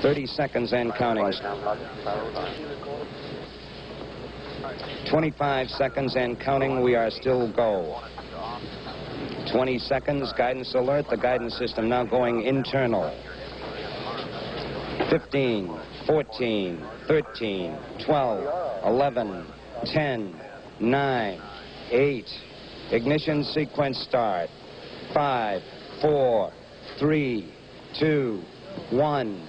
30 seconds and counting. 25 seconds and counting. We are still go. 20 seconds. Guidance alert. The guidance system now going internal. 15, 14, 13, 12, 11, 10, 9, 8. Ignition sequence start. 5, 4, 3, 2, 1.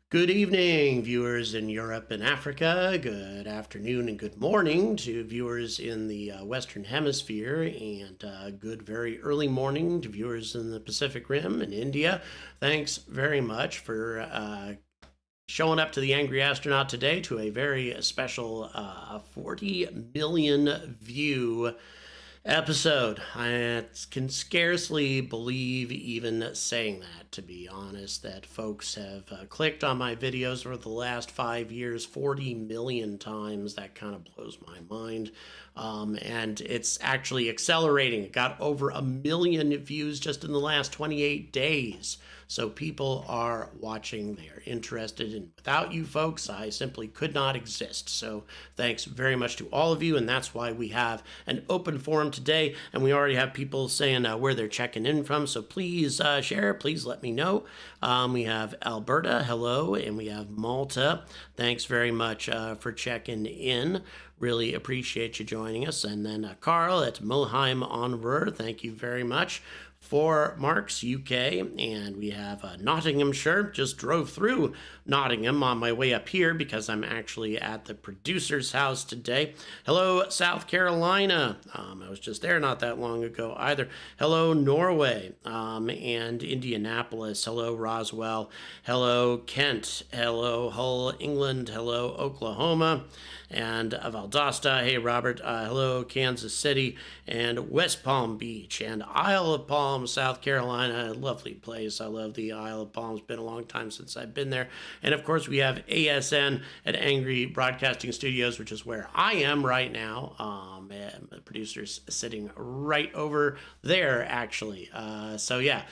Good evening, viewers in Europe and Africa. Good afternoon and good morning to viewers in the Western Hemisphere, and good very early morning to viewers in the Pacific Rim and India. Thanks very much for showing up to the Angry Astronaut today to a very special 40 million view episode. I can scarcely believe even saying that, to be honest, that folks have clicked on my videos over the last 5 years 40 million times. That kind of blows my mind. And it's actually accelerating. It got over 1 million views just in the last 28 days. So people are watching, they're interested, and without you folks, I simply could not exist. So thanks very much to all of you, and that's why we have an open forum today, and we already have people saying where they're checking in from, so please share, please let me know. We have Alberta, hello, and we have Malta. Thanks very much for checking in. Really appreciate you joining us. And then Carl at Mulheim on Ruhr, thank you very much. For Marks, UK, and we have Nottinghamshire. Just drove through Nottingham on my way up here because I'm actually at the producer's house today. Hello, South Carolina. I was just there not that long ago either. Hello, Norway, and Indianapolis. Hello, Roswell. Hello, Kent. Hello, Hull, England. Hello, Oklahoma. And Valdosta, hey Robert, hello Kansas City, and West Palm Beach, and Isle of Palm, South Carolina, a lovely place. I love the Isle of Palm. It's been a long time since I've been there. And of course we have ASN at Angry Broadcasting Studios, which is where I am right now. And the producer's sitting right over there, actually. So yeah,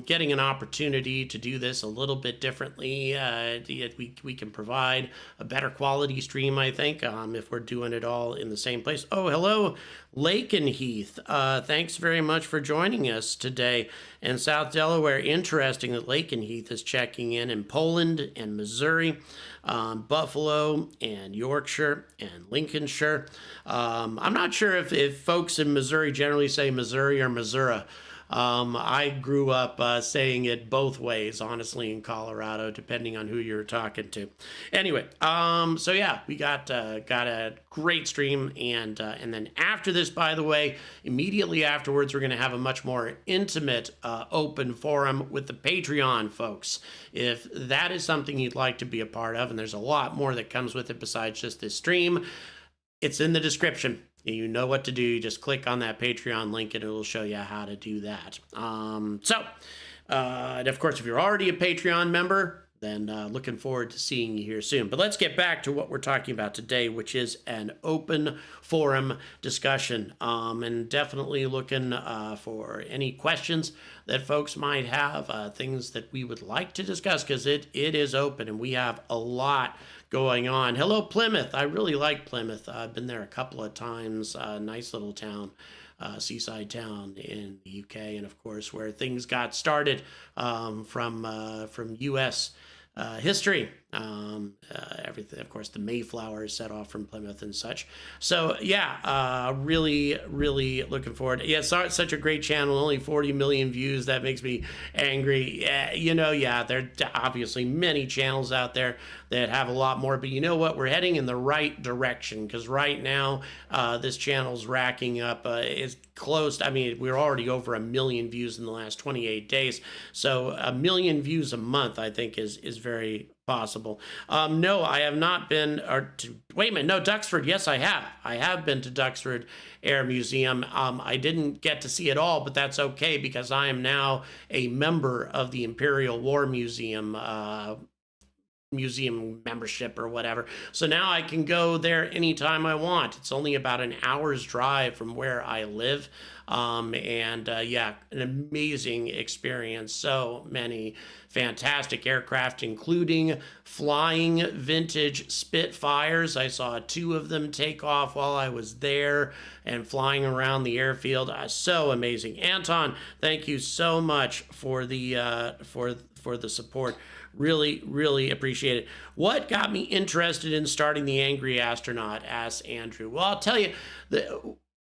getting an opportunity to do this a little bit differently. We can provide a better quality stream, I think, if we're doing it all in the same place. Oh, hello, Lakenheath. Thanks very much for joining us today. And South Delaware, interesting that Lakenheath is checking in Poland and Missouri, Buffalo and Yorkshire and Lincolnshire. I'm not sure if folks in Missouri generally say Missouri or Missouri. I grew up saying it both ways, honestly, in Colorado, depending on who you're talking to. Anyway, so yeah, we got a great stream, and then after this, by the way, immediately afterwards, we're going to have a much more intimate open forum with the Patreon folks. If that is something you'd like to be a part of, and there's a lot more that comes with it besides just this stream, it's in the description. You know what to do. You just click on that Patreon link and it'll show you how to do that. And of course, if you're already a Patreon member, then looking forward to seeing you here soon. But let's get back to what we're talking about today, which is an open forum discussion. And definitely looking for any questions that folks might have, things that we would like to discuss, because it is open and we have a lot going on. Hello, Plymouth. I really like Plymouth. I've been there a couple of times. Nice little town, seaside town in the UK, and of course where things got started from U.S. History. Everything, of course, the Mayflower is set off from Plymouth and such. So yeah, really, really looking forward. Yeah, it's such a great channel. Only 40 million views. That makes me angry. Yeah, there are obviously many channels out there that have a lot more. But you know what? We're heading in the right direction, because right now this channel's racking up. It's close. I mean, we're already over 1 million views in the last 28 days. So 1 million views a month, I think, is very possible. No, I have not been, wait a minute, no, Duxford, yes, I have. I have been to Duxford Air Museum. I didn't get to see it all, but that's okay, because I am now a member of the Imperial War Museum, museum membership or whatever. So now I can go there anytime I want. It's only about an hour's drive from where I live. Yeah, an amazing experience. So many fantastic aircraft, including flying vintage Spitfires. I saw 2 of them take off while I was there and flying around the airfield. So amazing. Anton, thank you so much for the for the support. Really, really appreciate it. What got me interested in starting the Angry Astronaut? Asks Andrew. Well, I'll tell you,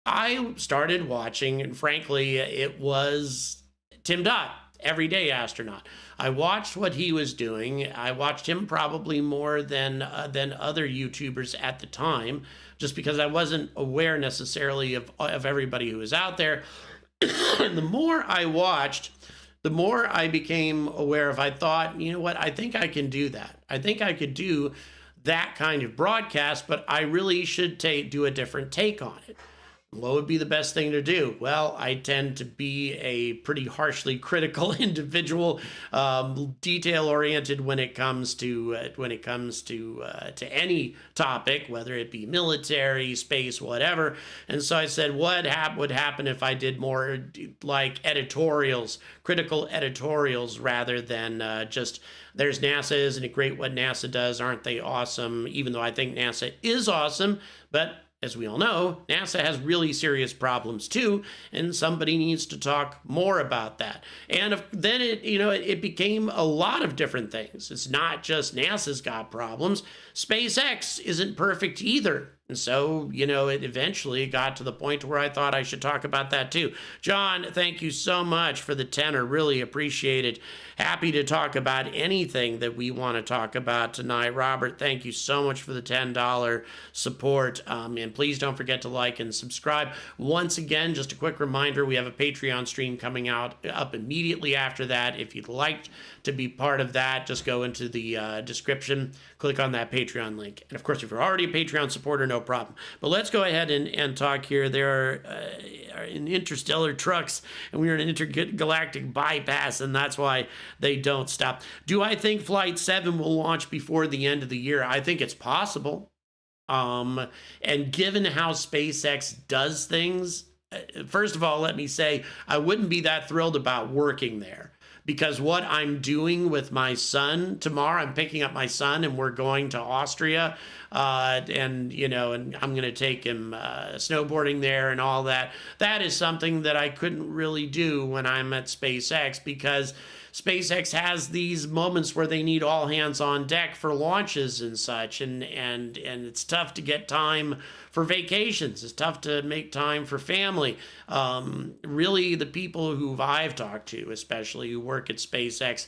I started watching, and frankly, it was Tim Dodd, Everyday Astronaut. I watched what he was doing. I watched him probably more than other YouTubers at the time, just because I wasn't aware necessarily of everybody who was out there. And the more I watched, the more I became aware of, I thought, you know what, I think I can do that. I think I could do that kind of broadcast, but I really should do a different take on it. What would be the best thing to do? Well, I tend to be a pretty harshly critical individual, detail-oriented when it comes to any topic, whether it be military, space, whatever. And so I said, what would happen if I did more like editorials, critical editorials, rather than just there's NASA, isn't it great what NASA does? Aren't they awesome? Even though I think NASA is awesome, but as we all know, NASA has really serious problems too, and somebody needs to talk more about that. And then it became a lot of different things. It's not just NASA's got problems. SpaceX isn't perfect either. And so, it eventually got to the point where I thought I should talk about that too. John, thank you so much for the tenor. Really appreciate it. Happy to talk about anything that we want to talk about tonight. Robert, thank you so much for the $10 support. And please don't forget to like and subscribe. Once again, just a quick reminder, we have a Patreon stream coming up immediately after that. If you'd like to be part of that, just go into the description, click on that Patreon link. And of course, if you're already a Patreon supporter, no problem. But let's go ahead and talk here. There are in interstellar trucks, and we're in an intergalactic bypass, and that's why they don't stop. Do I think Flight 7 will launch before the end of the year? I think it's possible. And given how SpaceX does things, first of all, let me say, I wouldn't be that thrilled about working there. Because what I'm doing with my son tomorrow, I'm picking up my son and we're going to Austria, and I'm going to take him snowboarding there and all that. That is something that I couldn't really do when I'm at SpaceX, because SpaceX has these moments where they need all hands on deck for launches and such, and it's tough to get time for vacations. It's tough to make time for family. Really, the people who I've talked to, especially who work at SpaceX,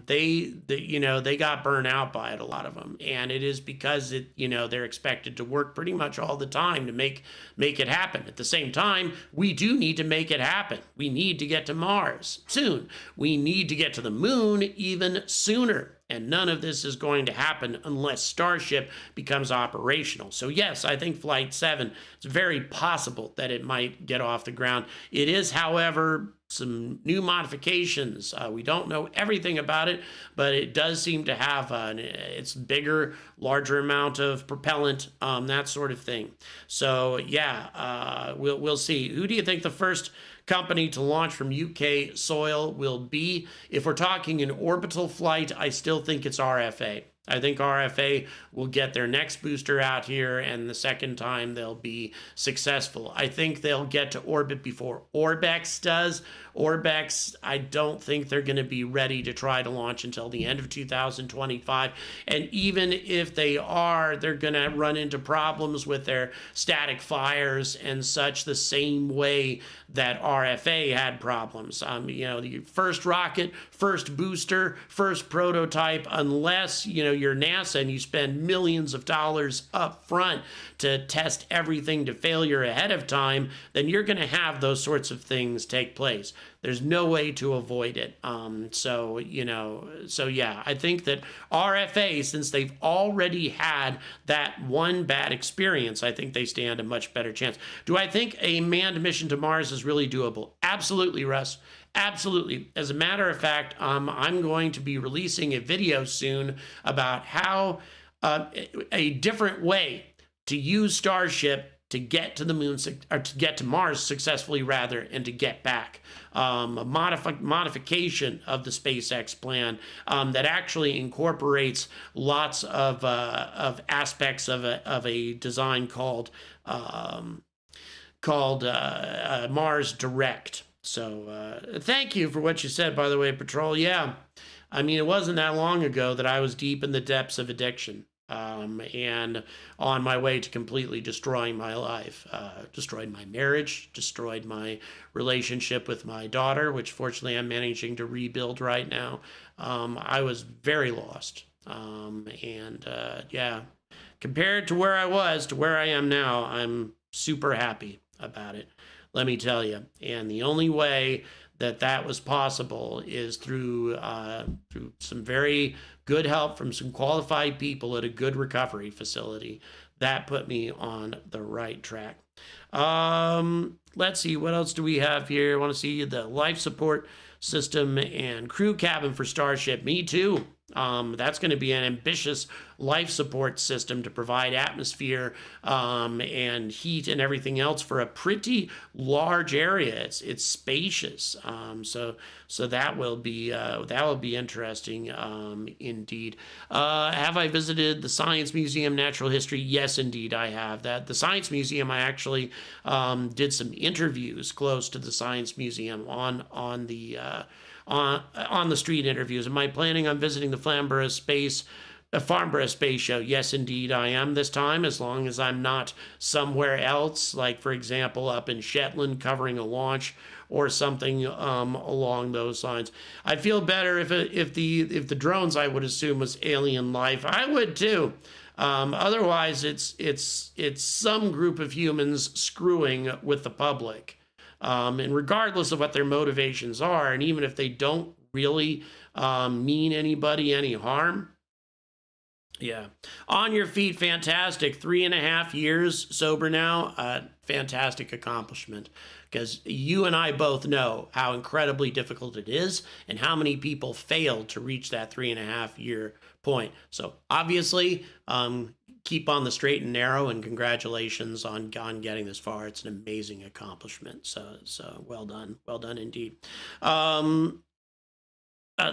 they got burnt out by it, a lot of them, and it is because they're expected to work pretty much all the time to make it happen. At the same time, we do need to make it happen. We need to get to Mars soon. We need to get to the moon even sooner. And none of this is going to happen unless Starship becomes operational. So yes, I think Flight 7, it's very possible that it might get off the ground. It is, however, some new modifications. We don't know everything about it, but it does seem to have it's bigger, larger amount of propellant, that sort of thing. So yeah, we'll see. Who do you think the first company to launch from UK soil will be? If we're talking an orbital flight, I still think it's RFA. I think RFA will get their next booster out here, and the second time they'll be successful. I think they'll get to orbit before Orbex does. Orbex, I don't think they're going to be ready to try to launch until the end of 2025. And even if they are, they're going to run into problems with their static fires and such, the same way that RFA had problems. The first rocket, first booster, first prototype, unless, you're NASA and you spend millions of dollars up front to test everything to failure ahead of time, then you're going to have those sorts of things take place. There's no way to avoid it. So yeah, I think that RFA, since they've already had that one bad experience, I think they stand a much better chance. Do I think a manned mission to Mars is really doable? Absolutely, Russ. Absolutely. As a matter of fact, I'm going to be releasing a video soon about how a different way to use Starship to get to the moon, or to get to Mars successfully, rather, and to get back. A modification of the SpaceX plan that actually incorporates lots of aspects of a design called Mars Direct. So thank you for what you said, by the way, Patrol. Yeah, I mean, it wasn't that long ago that I was deep in the depths of addiction. And on my way to completely destroying my life, destroyed my marriage, destroyed my relationship with my daughter, which fortunately I'm managing to rebuild right now. I was very lost. Yeah, compared to where I was to where I am now, I'm super happy about it, let me tell you. And the only way that was possible is through some very good help from some qualified people at a good recovery facility. That put me on the right track. Let's see, what else do we have here? I want to see the life support system and crew cabin for Starship. Me too. That's going to be an ambitious life support system to provide atmosphere and heat and everything else for a pretty large area. It's spacious, so that will be interesting indeed. Have I visited the Science Museum Natural History? Yes, indeed, I have. The Science Museum, I actually did some interviews close to the Science Museum on the street interviews. Am I planning on visiting the Farnborough Space Show? Yes, indeed, I am this time, as long as I'm not somewhere else, like, for example, up in Shetland covering a launch or something along those lines. I'd feel better if the drones, I would assume, was alien life. I would too. Otherwise, it's some group of humans screwing with the public. And regardless of what their motivations are, and even if they don't really mean anybody any harm, yeah. On your feet, fantastic. 3.5 years sober now, fantastic accomplishment. Because you and I both know how incredibly difficult it is and how many people fail to reach that 3.5-year point. So obviously, keep on the straight and narrow, and congratulations on getting this far. It's an amazing accomplishment. So well done indeed.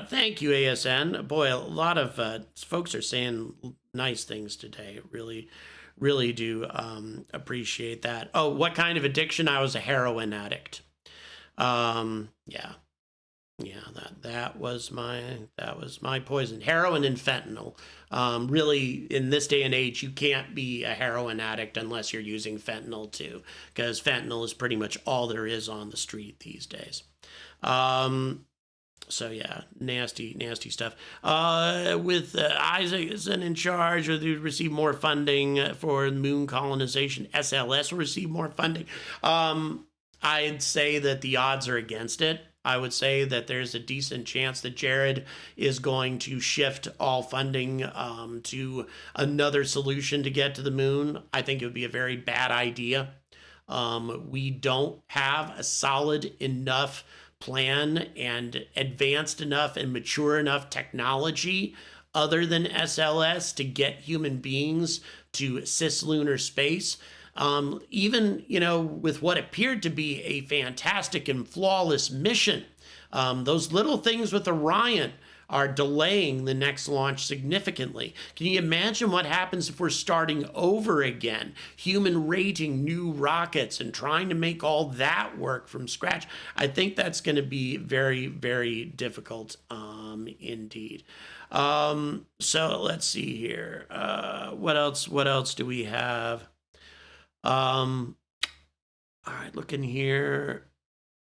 Thank you, ASN. Boy, a lot of folks are saying nice things today. Really do appreciate that. Oh, what kind of addiction? I was a heroin addict. Yeah, that was my poison. Heroin and fentanyl. Really, in this day and age, you can't be a heroin addict unless you're using fentanyl too, because fentanyl is pretty much all there is on the street these days. So yeah, nasty stuff. With Isaacson in charge, or they receive more funding for moon colonization. SLS will receive more funding. I'd say that the odds are against it. I would say that there's a decent chance that Jared is going to shift all funding to another solution to get to the moon. I think it would be a very bad idea. We don't have a solid enough plan and advanced enough and mature enough technology other than SLS to get human beings to cislunar space. Even, with what appeared to be a fantastic and flawless mission, those little things with Orion are delaying the next launch significantly. Can you imagine what happens if we're starting over again, human rating new rockets and trying to make all that work from scratch? I think that's going to be very, very difficult indeed. So let's see here. What else do we have? All right, looking here.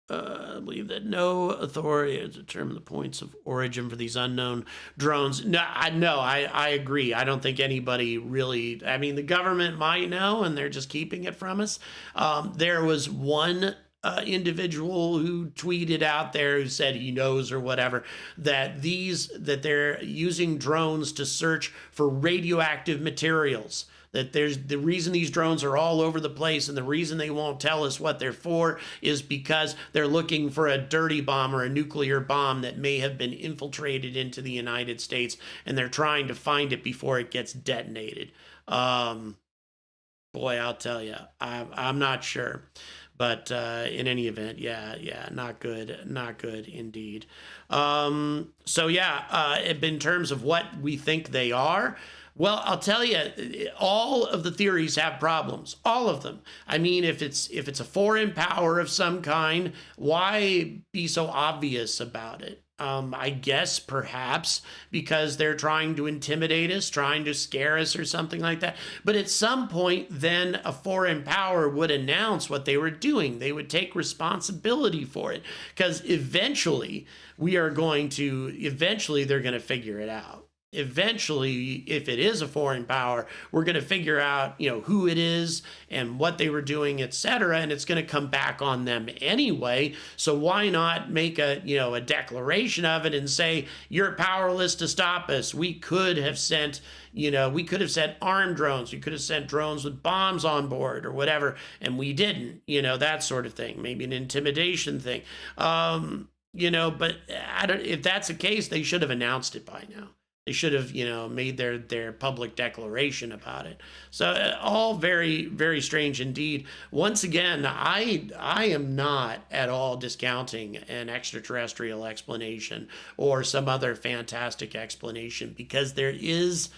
I believe that no authority has determined the points of origin for these unknown drones. No, I agree. I don't think anybody really, I mean, the government might know and they're just keeping it from us. There was one individual who tweeted out there who said he knows or whatever that they're using drones to search for radioactive materials. That there's the reason these drones are all over the place, and the reason they won't tell us what they're for is because they're looking for a dirty bomb or a nuclear bomb that may have been infiltrated into the United States, and they're trying to find it before it gets detonated. Boy, I'll tell you, I'm not sure. But in any event, yeah, not good indeed. So yeah, in terms of what we think they are, well, I'll tell you, all of the theories have problems, all of them. I mean, if it's a foreign power of some kind, why be so obvious about it? I guess perhaps because they're trying to intimidate us, trying to scare us or something like that. But at some point, then a foreign power would announce what they were doing. They would take responsibility for it, because eventually they're going to figure it out. Eventually, if it is a foreign power, we're going to figure out, who it is and what they were doing, etc., and it's going to come back on them anyway. So why not make a declaration of it and say, you're powerless to stop us? We could have sent armed drones. We could have sent drones with bombs on board or whatever, and we didn't. That sort of thing. Maybe an intimidation thing. But if that's the case, they should have announced it by now. They should have, made their public declaration about it. So all very, very strange indeed. Once again, I am not at all discounting an extraterrestrial explanation or some other fantastic explanation, because there is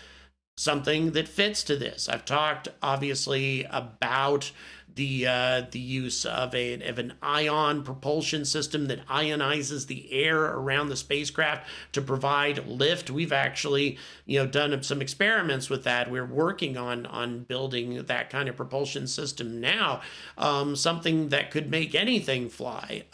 something that fits to this. I've talked obviously about the use of an ion propulsion system that ionizes the air around the spacecraft to provide lift. We've actually done some experiments with that. We're working on building that kind of propulsion system now, something that could make anything fly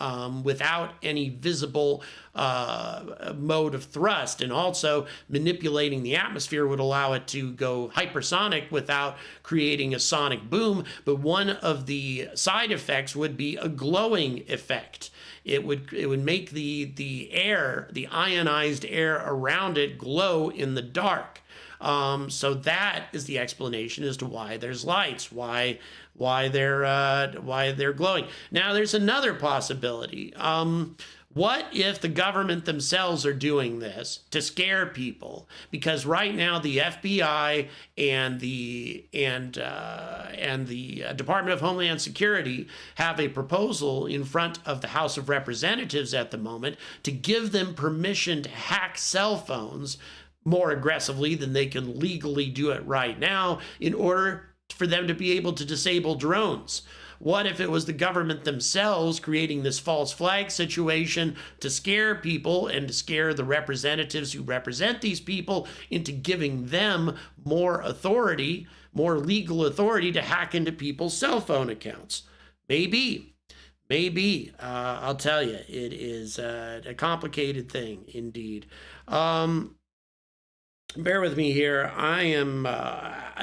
without any visible mode of thrust, and also manipulating the atmosphere would allow it to go hypersonic without creating a sonic boom. But one of the side effects would be a glowing effect. It would make the air, the ionized air around it, glow in the dark. So that is the explanation as to why there's lights, why they're glowing. Now there's another possibility. What if the government themselves are doing this to scare people? Because right now the FBI and the Department of Homeland Security have a proposal in front of the House of Representatives at the moment to give them permission to hack cell phones more aggressively than they can legally do it right now, in order for them to be able to disable drones. What if it was the government themselves creating this false flag situation to scare people and to scare the representatives who represent these people into giving them more authority, more legal authority to hack into people's cell phone accounts? Maybe. I'll tell you, it is a complicated thing indeed. Bear with me here.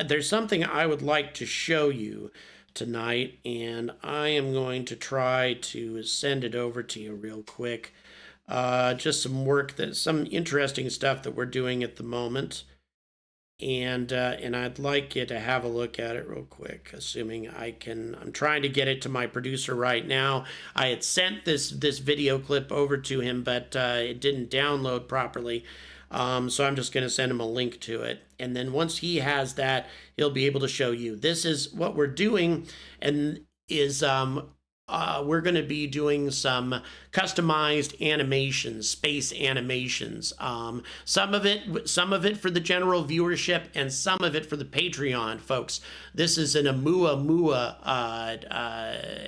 There's something I would like to show you tonight, and I am going to try to send it over to you real quick. Just some interesting stuff that we're doing at the moment, and I'd like you to have a look at it real quick, assuming I can. I'm trying to get it to my producer right now. I had sent this video clip over to him, but it didn't download properly. So I'm just going to send him a link to it. And then once he has that, he'll be able to show you. This is what we're doing, and is we're going to be doing some customized animations, space animations. Some of it for the general viewership, and some of it for the Patreon folks. This is an Oumuamua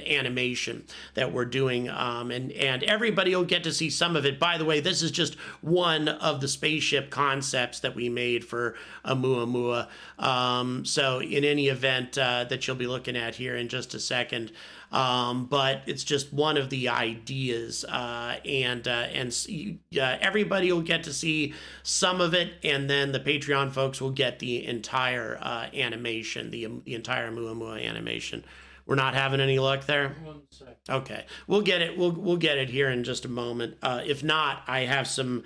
animation that we're doing, and everybody will get to see some of it. By the way, this is just one of the spaceship concepts that we made for Oumuamua. So in any event that you'll be looking at here in just a second. But it's just one of the ideas, and everybody will get to see some of it, and then the Patreon folks will get the entire animation, the entire Oumuamua animation. We're not having any luck there? Okay, we'll get it. We'll get it here in just a moment. If not, I have some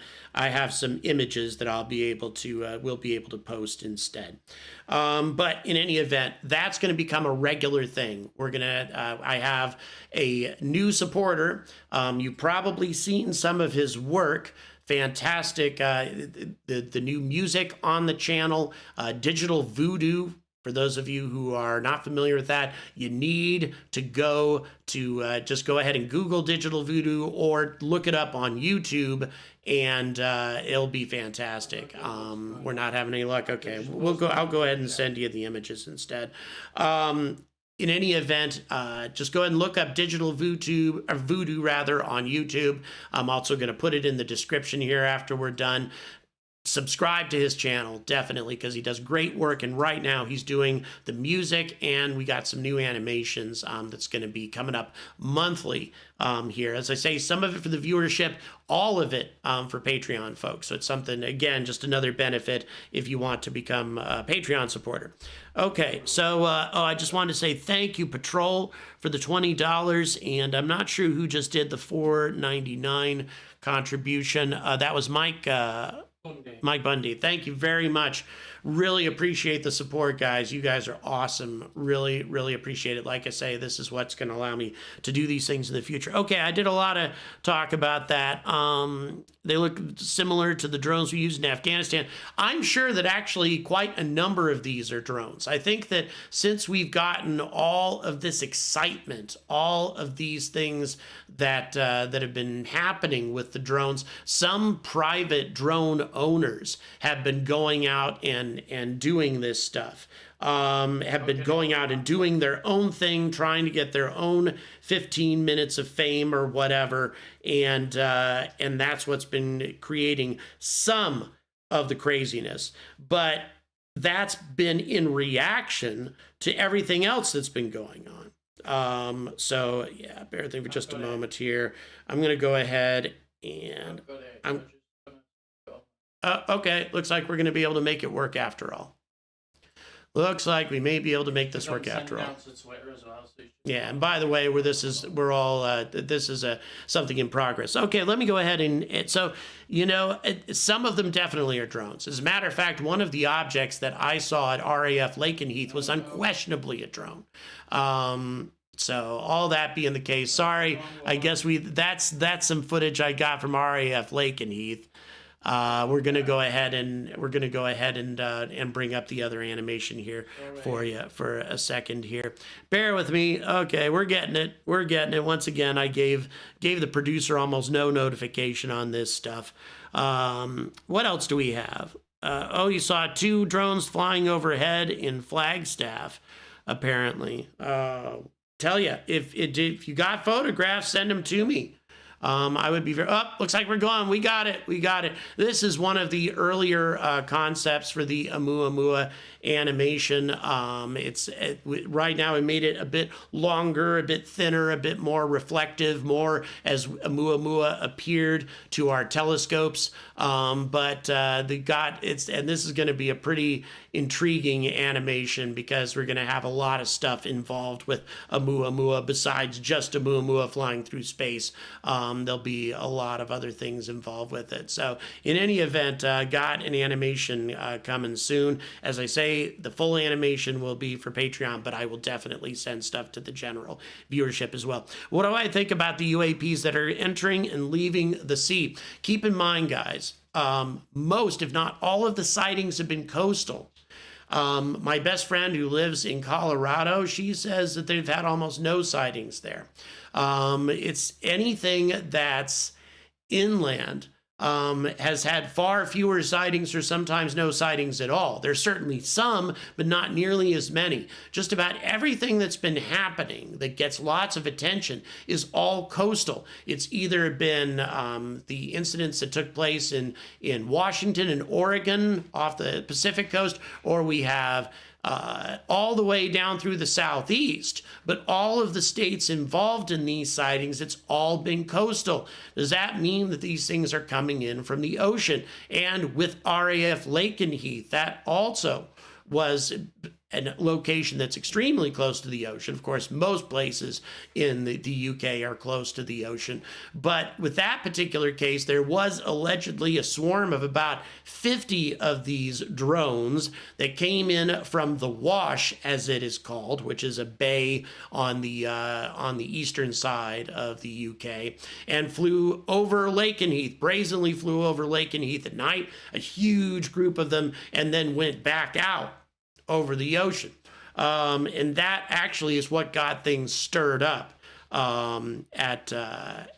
images that I'll be able to we'll be able to post instead. But in any event, that's going to become a regular thing. We're gonna. I have a new supporter. You've probably seen some of his work. Fantastic. The new music on the channel. Digital Voodoo. For those of you who are not familiar with that, you need to go to just go ahead and Google Digital Voodoo or look it up on YouTube, and it'll be fantastic. We're not having any luck. Okay, I'll go ahead and send you the images instead. In any event, just go ahead and look up Digital Voodoo, or Voodoo rather, on YouTube. I'm also going to put it in the description here after we're done. Subscribe to his channel, definitely, because he does great work, and right now he's doing the music, and we got some new animations that's going to be coming up monthly here. As I say, some of it for the viewership, all of it for Patreon folks. So it's something, again, just another benefit if you want to become a Patreon supporter. Okay, so I just wanted to say thank you, Patrol, for the $20, and I'm not sure who just did the $4.99 contribution. That was Mike Bundy. Thank you very much. Really appreciate the support, guys. You guys are awesome. Really, really appreciate it. Like I say, this is what's going to allow me to do these things in the future. Okay, I did a lot of talk about that. They look similar to the drones we used in Afghanistan. I'm sure that actually quite a number of these are drones. I think that since we've gotten all of this excitement, all of these things that have been happening with the drones, some private drone owners have been going out and doing this stuff, have been going out and doing their own thing, trying to get their own 15 minutes of fame or whatever, and that's what's been creating some of the craziness. But that's been in reaction to everything else that's been going on. So yeah, bear with me for just a moment here. I'm going to go ahead and okay, looks like we're going to be able to make it work after all. Looks like we may be able to make this work after all. Yeah, and by the way, this is something in progress. Okay, let me go ahead and so, you know, some of them definitely are drones. As a matter of fact, one of the objects that I saw at RAF Lakenheath was unquestionably a drone. So all that being the case, sorry, I guess that's some footage I got from RAF Lakenheath. We're gonna go ahead and bring up the other animation here for you for a second here. Bear with me. Okay, we're getting it. Once again, I gave the producer almost no notification on this stuff. What else do we have? You saw 2 drones flying overhead in Flagstaff, apparently. Tell you, if you got photographs, send them to me. I would be very, looks like we're gone. We got it. This is one of the earlier concepts for the Oumuamua animation. Right now we made it a bit longer, a bit thinner, a bit more reflective, more as Oumuamua appeared to our telescopes. But and this is going to be a pretty intriguing animation because we're going to have a lot of stuff involved with Oumuamua besides just Oumuamua flying through space. There'll be a lot of other things involved with it. So in any event, got an animation coming soon. As I say, the full animation will be for Patreon, but I will definitely send stuff to the general viewership as well. What do I think about the UAPs that are entering and leaving the sea? Keep in mind, guys, most, if not all of the sightings have been coastal. My best friend who lives in Colorado, she says that they've had almost no sightings there. It's anything that's inland has had far fewer sightings or sometimes no sightings at all. There's certainly some, but not nearly as many. Just about everything that's been happening that gets lots of attention is all coastal. It's either been the incidents that took place in Washington and Oregon off the Pacific coast, or we have all the way down through the southeast, but all of the states involved in these sightings, it's all been coastal. Does that mean that these things are coming in from the ocean? And with RAF Lakenheath, that also was a location that's extremely close to the ocean. Of course, most places in the UK are close to the ocean. But with that particular case, there was allegedly a swarm of about 50 of these drones that came in from the Wash, as it is called, which is a bay on the eastern side of the UK, and flew over Lakenheath, brazenly flew over Lakenheath at night, a huge group of them, and then went back out over the ocean. And that actually is what got things stirred up at RAF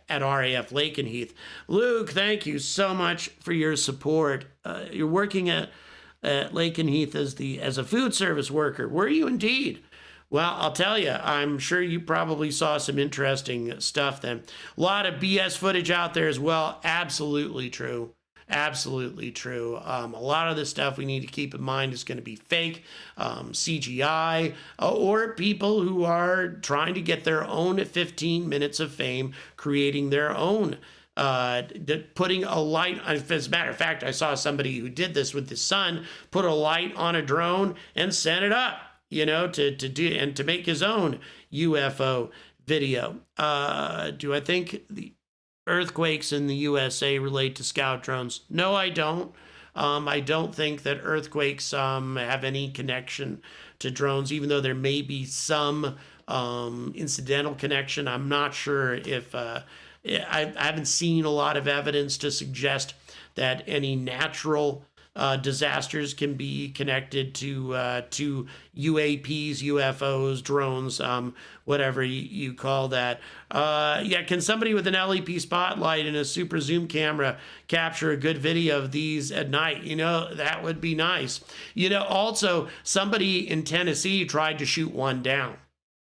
Lakenheath. Luke, thank you so much for your support. You're working at Lakenheath as a food service worker. Were you indeed? Well, I'll tell you, I'm sure you probably saw some interesting stuff then. A lot of BS footage out there as well. Absolutely true. Absolutely true. A lot of the stuff we need to keep in mind is going to be fake, CGI, or people who are trying to get their own 15 minutes of fame, creating their own, putting a light. As a matter of fact, I saw somebody who did this with his son, put a light on a drone and sent it up, to make his own UFO video. Do I think the earthquakes in the USA relate to scout drones? No, I don't. I don't think that earthquakes have any connection to drones, even though there may be some incidental connection. I'm not sure if I haven't seen a lot of evidence to suggest that any natural disasters can be connected to UAPs, UFOs, drones, whatever you call that. Can somebody with an LEP spotlight and a super zoom camera capture a good video of these at night? That would be nice. Also, somebody in Tennessee tried to shoot one down.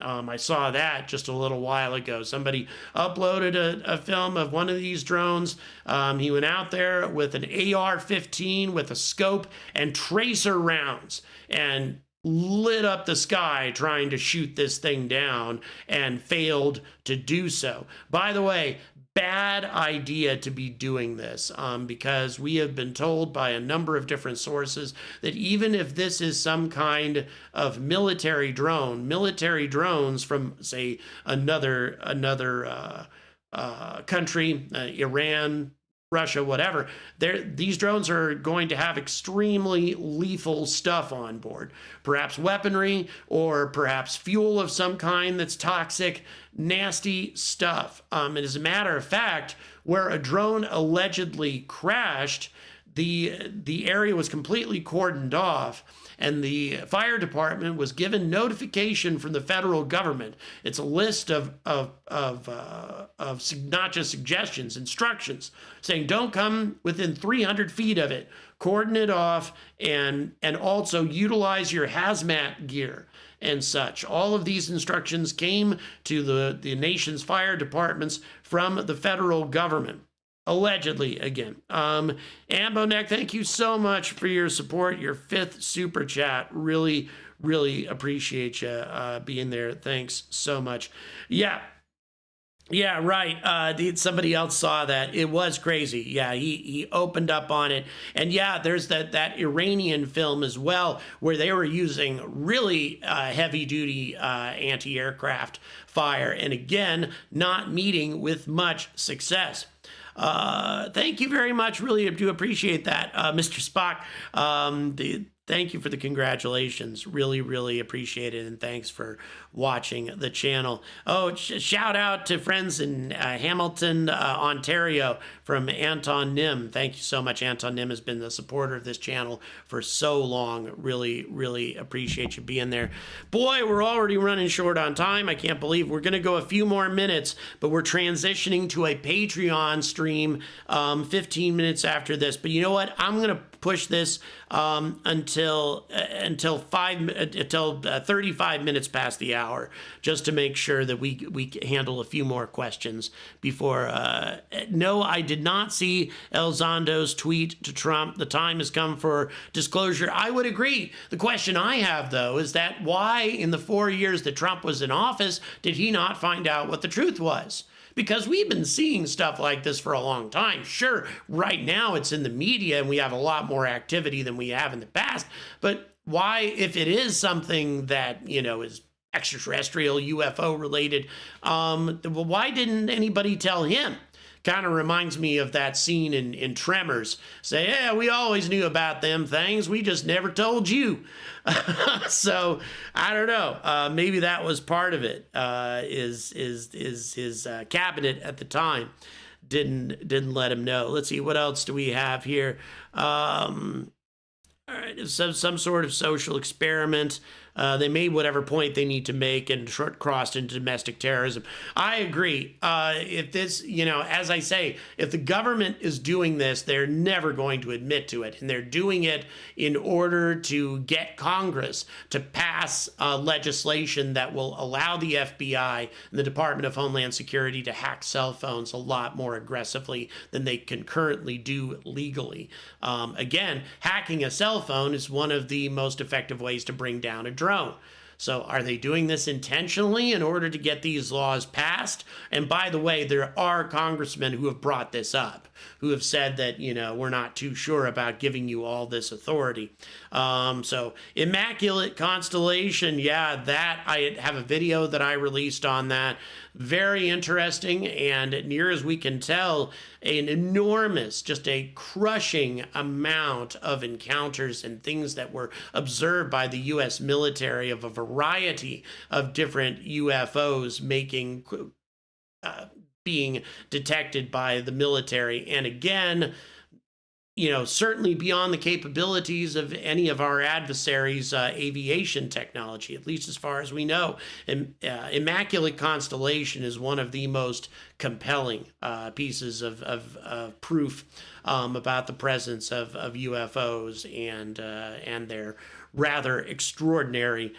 I saw that just a little while ago. Somebody uploaded a film of one of these drones. He went out there with an AR-15 with a scope and tracer rounds and lit up the sky trying to shoot this thing down and failed to do so. By the way, bad idea to be doing this because we have been told by a number of different sources that even if this is some kind of military drones from, say, another country, Iran, Russia, whatever, these drones are going to have extremely lethal stuff on board. Perhaps weaponry or perhaps fuel of some kind that's toxic, nasty stuff. And as a matter of fact, where a drone allegedly crashed, the area was completely cordoned off, and the fire department was given notification from the federal government. It's a list of not just suggestions, instructions, saying don't come within 300 feet of it, cordon it off, and also utilize your hazmat gear and such. All of these instructions came to the nation's fire departments from the federal government. Allegedly, again. Amboneck, thank you so much for your support, your 5th super chat. Really, really appreciate you being there. Thanks so much. Yeah, right. Somebody else saw that. It was crazy. Yeah, he opened up on it. And yeah, there's that Iranian film as well, where they were using really heavy-duty anti-aircraft fire, and again, not meeting with much success. Thank you very much. Really do appreciate that, Mr. Spock. thank you for the congratulations. Really, really appreciate it. And thanks for watching the channel. Oh, shout out to friends in Hamilton, Ontario from Anton Nim. Thank you so much. Anton Nim has been the supporter of this channel for so long. Really, really appreciate you being there. Boy, we're already running short on time. I can't believe we're going to go a few more minutes, but we're transitioning to a Patreon stream 15 minutes after this. But you know what? I'm going to push this until 35 minutes past the hour, just to make sure that we handle a few more questions before. No, I did not see Elizondo's tweet to Trump. The time has come for disclosure. I would agree. The question I have, though, is that why in the 4 years that Trump was in office did he not find out what the truth was? Because we've been seeing stuff like this for a long time. Sure, right now it's in the media and we have a lot more activity than we have in the past. But why, if it is something that, you know, is extraterrestrial, UFO related, why didn't anybody tell him? Kind of reminds me of that scene in Tremors. Say, yeah, we always knew about them things. We just never told you. So I don't know. Maybe that was part of it. Is his cabinet at the time didn't let him know. Let's see, what else do we have here? All right, some sort of social experiment. They made whatever point they need to make and crossed into domestic terrorism. I agree. If this, you know, as I say, if the government is doing this, they're never going to admit to it. And they're doing it in order to get Congress to pass legislation that will allow the FBI and the Department of Homeland Security to hack cell phones a lot more aggressively than they can currently do legally. Again, hacking a cell phone is one of the most effective ways to bring down a drone. So are they doing this intentionally in order to get these laws passed? And by the way, there are congressmen who have brought this up, who have said that, you know, we're not too sure about giving you all this authority. So Immaculate Constellation, yeah, that I have a video that I released on that. Very interesting, and near as we can tell, an enormous, just a crushing amount of encounters and things that were observed by the U.S. military of a variety of different UFOs being detected by the military. And again, you know, certainly beyond the capabilities of any of our adversaries' aviation technology, at least as far as we know. And Immaculate Constellation is one of the most compelling pieces of proof about the presence of UFOs and their rather extraordinary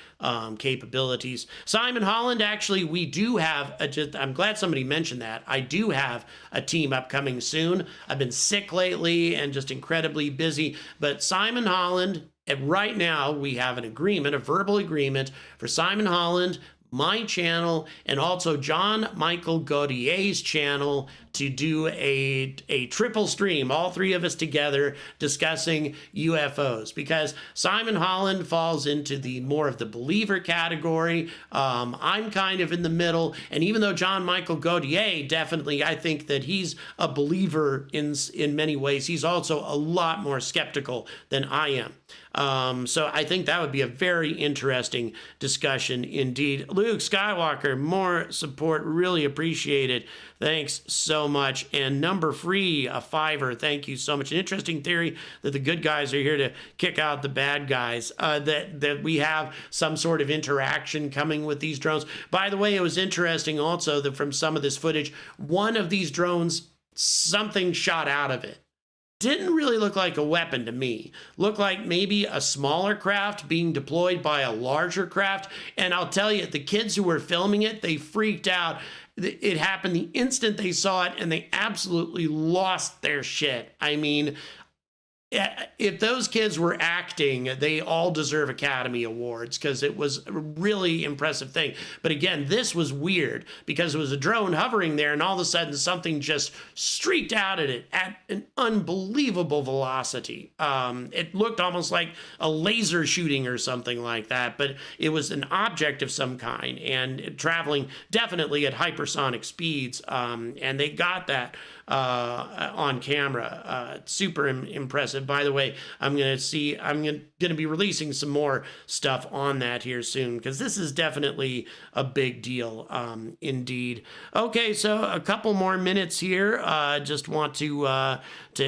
capabilities. Simon Holland, actually, we do have, I'm glad somebody mentioned that. I do have a team upcoming soon. I've been sick lately and just incredibly busy, but Simon Holland, and right now we have an agreement, a verbal agreement for Simon Holland, my channel, and also John Michael Gaudier's channel to do a triple stream, all three of us together discussing UFOs, because Simon Holland falls into the more of the believer category. I'm kind of in the middle, and even though John Michael Gaudier, definitely, I think that he's a believer in many ways, he's also a lot more skeptical than I am. So I think that would be a very interesting discussion indeed. Luke Skywalker, more support, really appreciate it. Thanks so much. And Number Free, a $5, thank you so much. An interesting theory that the good guys are here to kick out the bad guys, that we have some sort of interaction coming with these drones. By the way, it was interesting also that from some of this footage, one of these drones, something shot out of it. Didn't really look like a weapon to me. Looked like maybe a smaller craft being deployed by a larger craft. And I'll tell you, the kids who were filming it, they freaked out. It happened the instant they saw it, and they absolutely lost their shit. I mean, if those kids were acting, they all deserve Academy Awards, because it was a really impressive thing. But again, this was weird because it was a drone hovering there, and all of a sudden something just streaked out at it at an unbelievable velocity. It looked almost like a laser shooting or something like that, but it was an object of some kind and traveling definitely at hypersonic speeds, and they got that. on camera. Super impressive. By the way, I'm going to be releasing some more stuff on that here soon, because this is definitely a big deal indeed. Okay, so a couple more minutes here. Just want to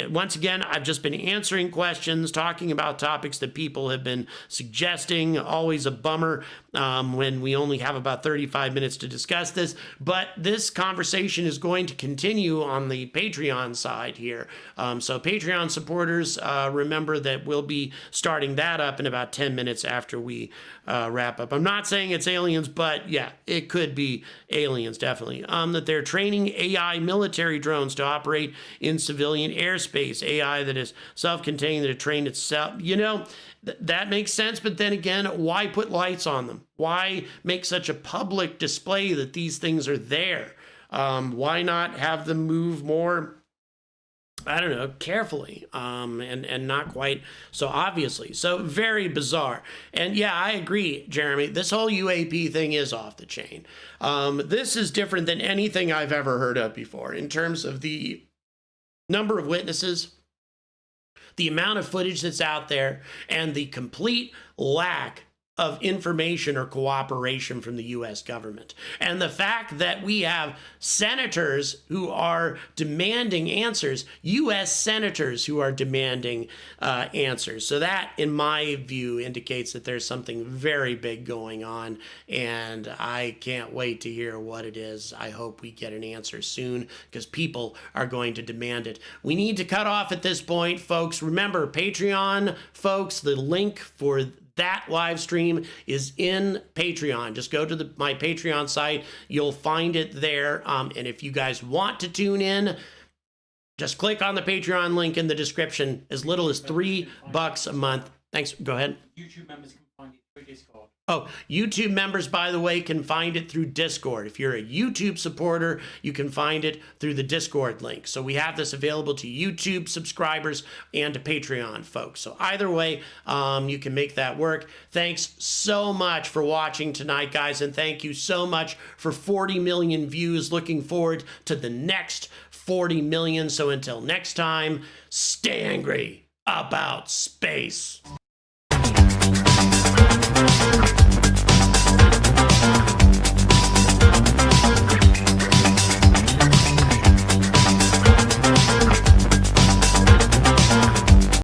once again, I've just been answering questions, talking about topics that people have been suggesting. Always a bummer when we only have about 35 minutes to discuss this, but this conversation is going to continue on the Patreon side here. So Patreon supporters, remember that we'll be starting that up in about 10 minutes after we wrap up. I'm not saying it's aliens, but yeah, it could be aliens, definitely. That they're training AI military drones to operate in civilian airspace, AI that is self-contained, that it trained itself. You know, that makes sense, but then again, why put lights on them? Why make such a public display that these things are there? Why not have them move more, I don't know, carefully, and not quite so obviously. So very bizarre. And yeah, I agree, Jeremy. This whole UAP thing is off the chain. This is different than anything I've ever heard of before in terms of the number of witnesses, the amount of footage that's out there, and the complete lack of information or cooperation from the U.S. government. And the fact that we have senators who are demanding answers, U.S. senators who are demanding answers. So that, in my view, indicates that there's something very big going on, and I can't wait to hear what it is. I hope we get an answer soon, because people are going to demand it. We need to cut off at this point, folks. Remember, Patreon, folks, the link for that live stream is in Patreon. Just go to my Patreon site. You'll find it there. And if you guys want to tune in, just click on the Patreon link in the description. As little as $3 a month. Thanks. Go ahead. YouTube members can find it through Discord. Oh, YouTube members, by the way, can find it through Discord. If you're a YouTube supporter, you can find it through the Discord link. So we have this available to YouTube subscribers and to Patreon folks. So either way, you can make that work. Thanks so much for watching tonight, guys, and thank you so much for 40 million views. Looking forward to the next 40 million. So until next time, stay angry about space.